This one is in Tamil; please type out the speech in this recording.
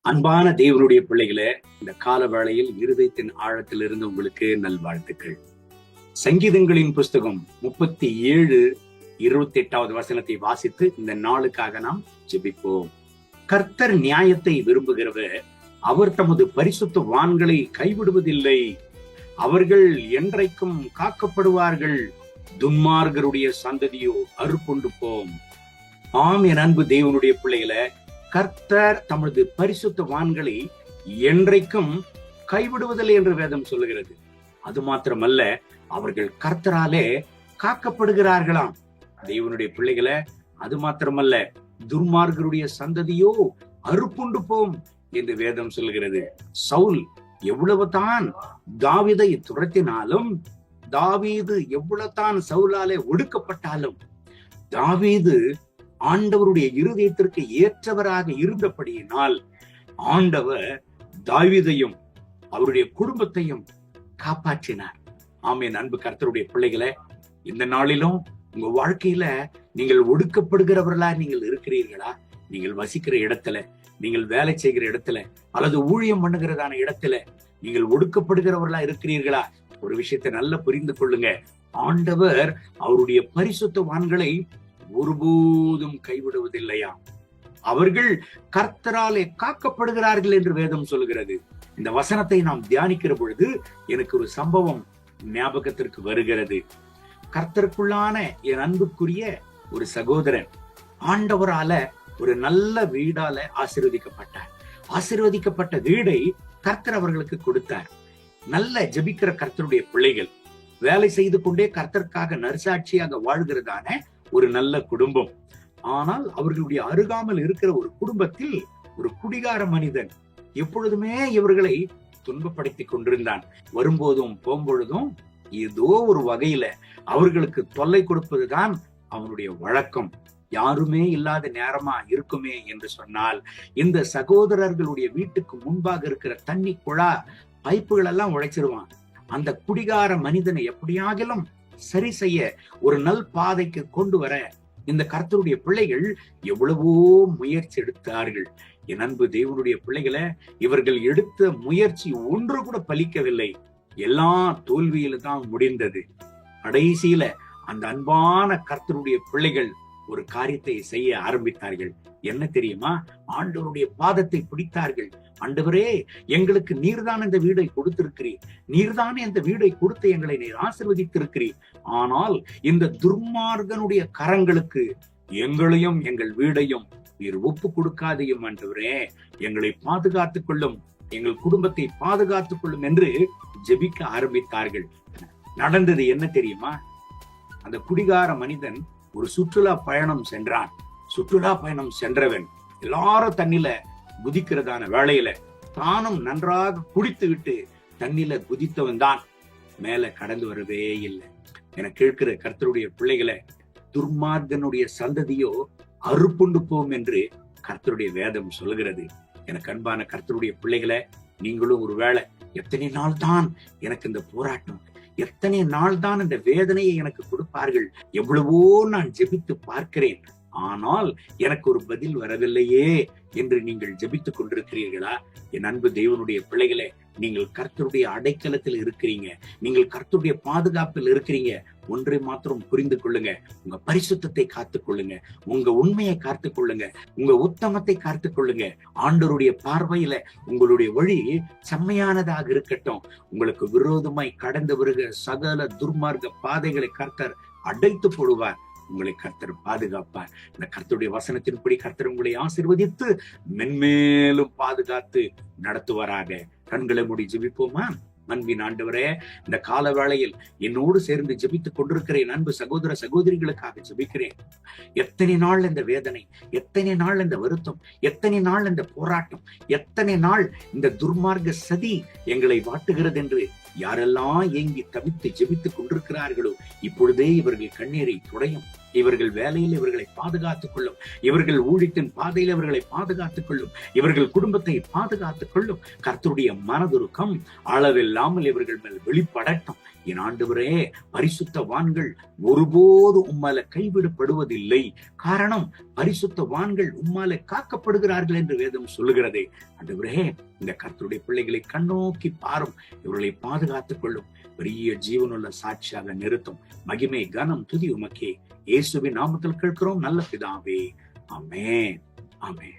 அன்பான தேவனுடைய பிள்ளைகளே, இந்த கால வேளையில் இருதயத்தின் ஆழத்தில் இருந்து உங்களுக்கு நல்வாழ்த்துக்கள். சங்கீதங்களின் புஸ்தகம் 37:28 வசனத்தை வாசித்து இந்த நாளுக்காக நாம் ஜெபிப்போம். கர்த்தர் நியாயத்தை விரும்புகிறவர், அவர் தமது பரிசுத்த வான்களை கைவிடுவதில்லை. அவர்கள் என்றைக்கும் காக்கப்படுவார்கள். துன்மார்கருடைய சந்ததியோ அறுப்புண்டு போம். ஆம், என் அன்பு தேவனுடைய பிள்ளைகளை, கர்த்தர் தமது பரிசுத்த வான்களை என்றைக்கும் கைவிடுவதில்லை என்று வேதம் சொல்லுகிறது. அது மாத்திரமல்ல, அவர்கள் கர்த்தராலே காக்கப்படுகிறார்களாம். தேவனுடைய பிள்ளைகளை, அது மாத்திரமல்ல, துர்மார்கருடைய சந்ததியோ அறுப்புண்டு போம் என்று வேதம் சொல்கிறது. சவுல் எவ்வளவுதான் தாவீதை துரத்தினாலும், தாவீது எவ்வளவுதான் சவுலாலே ஒடுக்கப்பட்டாலும், தாவீது ஆண்டவருடைய இருதயத்திற்கு ஏற்றவராக இருந்தபடியினால் ஆண்டவர் தாவீதையும் அவருடைய குடும்பத்தையும் காப்பாற்றினார். ஆமென். அன்பு கர்த்தருடைய பிள்ளைகளை, இந்த நாளிலும் உங்க வாழ்க்கையில நீங்கள் ஒடுக்கப்படுகிறவர்களா நீங்கள் இருக்கிறீர்களா? நீங்கள் வசிக்கிற இடத்துல, நீங்கள் வேலை செய்கிற இடத்துல, அல்லது ஊழியம் பண்ணுகிறதான இடத்துல நீங்கள் ஒடுக்கப்படுகிறவர்களா இருக்கிறீர்களா? ஒரு விஷயத்தை நல்லா புரிந்து கொள்ளுங்க. ஆண்டவர் அவருடைய பரிசுத்தவான்களை ஒருபோதும் கைவிடுவதில்லையா. அவர்கள் கர்த்தராலே காக்கப்படுகிறார்கள் என்று வேதம் சொல்கிறது. இந்த வசனத்தை நாம் தியானிக்கிற பொழுது எனக்கு ஒரு சம்பவம் ஞாபகத்திற்கு வருகிறது. கர்த்தருக்குள்ளான என் அன்புக்குரிய ஒரு சகோதரன் ஆண்டவரால ஒரு நல்ல வீடால ஆசீர்வதிக்கப்பட்டார். ஆசீர்வதிக்கப்பட்ட வீடை கர்த்தர் அவர்களுக்கு கொடுத்தார். நல்ல ஜெபிக்கிற கர்த்தருடைய பிள்ளைகள், வேலை செய்து கொண்டே கர்த்தருக்காக நற்சாட்சியாக வாழ்கிறதான ஒரு நல்ல குடும்பம். ஆனால் அவர்களுடைய அருகாமல் இருக்கிற ஒரு குடும்பத்தில் ஒரு குடிகார மனிதன் எப்பொழுதுமே இவர்களை துன்பப்படுத்தி கொண்டிருந்தான். வரும்போதும் போகும்பொழுதும் ஏதோ ஒரு வகையில அவர்களுக்கு தொல்லை கொடுப்பதுதான் அவனுடைய வழக்கம். யாருமே இல்லாத நேரமா இருக்குமே என்று சொன்னால், இந்த சகோதரர்களுடைய வீட்டுக்கு முன்பாக இருக்கிற தண்ணி குழா பைப்புகள் எல்லாம் உடைச்சிருவான். அந்த குடிகார மனிதனை எப்படியாகிலும் சரி செய்ய, ஒரு நல் பாதைக்கு கொண்டு வர இந்த கர்த்தருடைய பிள்ளைகள் எவ்வளவோ முயற்சி எடுத்தார்கள். என் அன்பு தேவனுடைய பிள்ளைகளை, இவர்கள் எடுத்த முயற்சி ஒன்று கூட பலிக்கவில்லை. எல்லா தோல்வியில தான் முடிந்தது. கடைசியில அந்த அன்பான கர்த்தருடைய பிள்ளைகள் ஒரு காரியத்தை செய்ய ஆரம்பித்தார்கள். என்ன தெரியுமா? ஆண்டவருடைய பாதத்தை பிடித்தார்கள். ஆண்டவரே, எங்களுக்கு நீர்தான் இந்த வீடை கொடுத்திருக்கிறீர், நீர்தானே இந்த வீடை கொடுத்து எங்களை நீர் ஆசீர்வதித்திருக்கிறீர். ஆனால் இந்த துர்மார்கனுடைய கரங்களுக்கு எங்களையும் எங்கள் வீடையும் நீர் ஒப்பு கொடுக்காதையும் ஆண்டவரே, எங்களை பாதுகாத்துக் கொள்ளும், எங்கள் குடும்பத்தை பாதுகாத்துக் கொள்ளும் என்று ஜெபிக்க ஆரம்பித்தார்கள். நடந்தது என்ன தெரியுமா? அந்த குடிகார மனிதன் ஒரு சுற்றுலா பயணம் சென்றான். சுற்றுலா பயணம் சென்றவன் எல்லாரும் தண்ணில குதிக்கிறதான வேளையில தானும் நன்றாக குடித்து விட்டு தண்ணில குதித்தவன் தான் மேல கடந்து வரவே இல்லை. என கேட்கிற கர்த்தருடைய பிள்ளைகளை, துர்மார்கனுடைய சந்ததியோ அறுப்புண்டு போம் என்று கர்த்தருடைய வேதம் சொல்கிறது. எனக்கு அன்பான கர்த்தருடைய பிள்ளைகளை, நீங்களும் ஒரு வேளை எத்தனை நாள் தான் எனக்கு இந்த போராட்டம், எத்தனை நாள் தான் இந்த வேதனையை எனக்கு கொடுப்பார்கள், எவ்வளவோ நான் ஜெபித்து பார்க்கிறேன், ஆனால் எனக்கு ஒரு பதில் வரவில்லையே என்று நீங்கள் ஜெபித்துக் கொண்டிருக்கிறீர்களா? என் அன்பு தேவனுடைய பிள்ளைகளே, நீங்கள் கர்த்தருடைய அடைக்கலத்தில் இருக்கிறீங்க, நீங்கள் கர்த்தருடைய பாதுகாப்பில் இருக்கிறீங்க. ஒன்றை மாத்திரம் புரிந்து கொள்ளுங்க, உங்க பரிசுத்தத்தை காத்துக் கொள்ளுங்க, உங்க உண்மையை காத்துக் கொள்ளுங்க, உங்க உத்தமத்தை காத்துக் கொள்ளுங்க. ஆண்டவருடைய பார்வையில உங்களுடைய வழி செம்மையானதாக இருக்கட்டும். உங்களுக்கு விரோதமாய் கடந்து வருகிற சகல துர்மார்க்க பாதைகளை கர்த்தர் அடைத்து போடுவார். உங்களை கர்த்தர் பாதுகாப்பார். இந்த கர்த்தருடைய வசனத்தின்படி கர்த்தர் உங்களை ஆசீர்வதித்து மென்மேலும் பாதுகாத்து நடத்துவாராக. கண்களை மூடி ஜெபிப்போமா? அன்பின் ஆண்டவரே, இந்த கால வேளையில் என்னோடு சேர்ந்து ஜெபித்துக் கொண்டிருக்கிற என் அன்பு சகோதர சகோதரிகளுக்காக ஜெபிக்கிறேன். எத்தனை நாள் இந்த வேதனை, எத்தனை நாள் இந்த வருத்தம், எத்தனை நாள் இந்த போராட்டம், எத்தனை நாள் இந்த துர்மார்க்க சதி எங்களை வாட்டுகிறது என்று யாரெல்லாம் ஏங்கி தவித்து ஜெபித்துக் கொண்டிருக்கிறார்களோ இப்பொழுதே இவர்கள் கண்ணீரை துடையும். இவர்கள் வேலையில் இவர்களை பாதுகாத்துக் கொள்ளும். இவர்கள் ஊழியத்தின் பாதையில் இவர்களை பாதுகாத்துக் கொள்ளும். இவர்கள் குடும்பத்தை பாதுகாத்துக் கொள்ளும். கர்த்தருடைய மனதுருக்கம் அளவில்லாமல் இவர்கள் மேல் வெளிப்படட்டும். என் ஆண்டவரே, பரிசுத்தவான்கள் ஒருபோது உம்மால கைவிடப்படுவதில்லை. காரணம், பரிசுத்தவான்கள் உம்மால காக்கப்படுகிறார்கள் என்று வேதம் சொல்லுகிறதே. ஆண்டவரே, இந்த கர்த்தருடைய பிள்ளைகளை கண்ணோக்கி பாரும். இவர்களை பாதுகாத்துக் கொள்ளும். பெரிய ஜீவனுள்ள சாட்சியாக நிறுத்தும். மகிமை கனம் துதி உமக்கே. இயேசுவின் நாமத்தில் கேட்கிறோம் நல்ல பிதாவே. ஆமென். ஆமென்.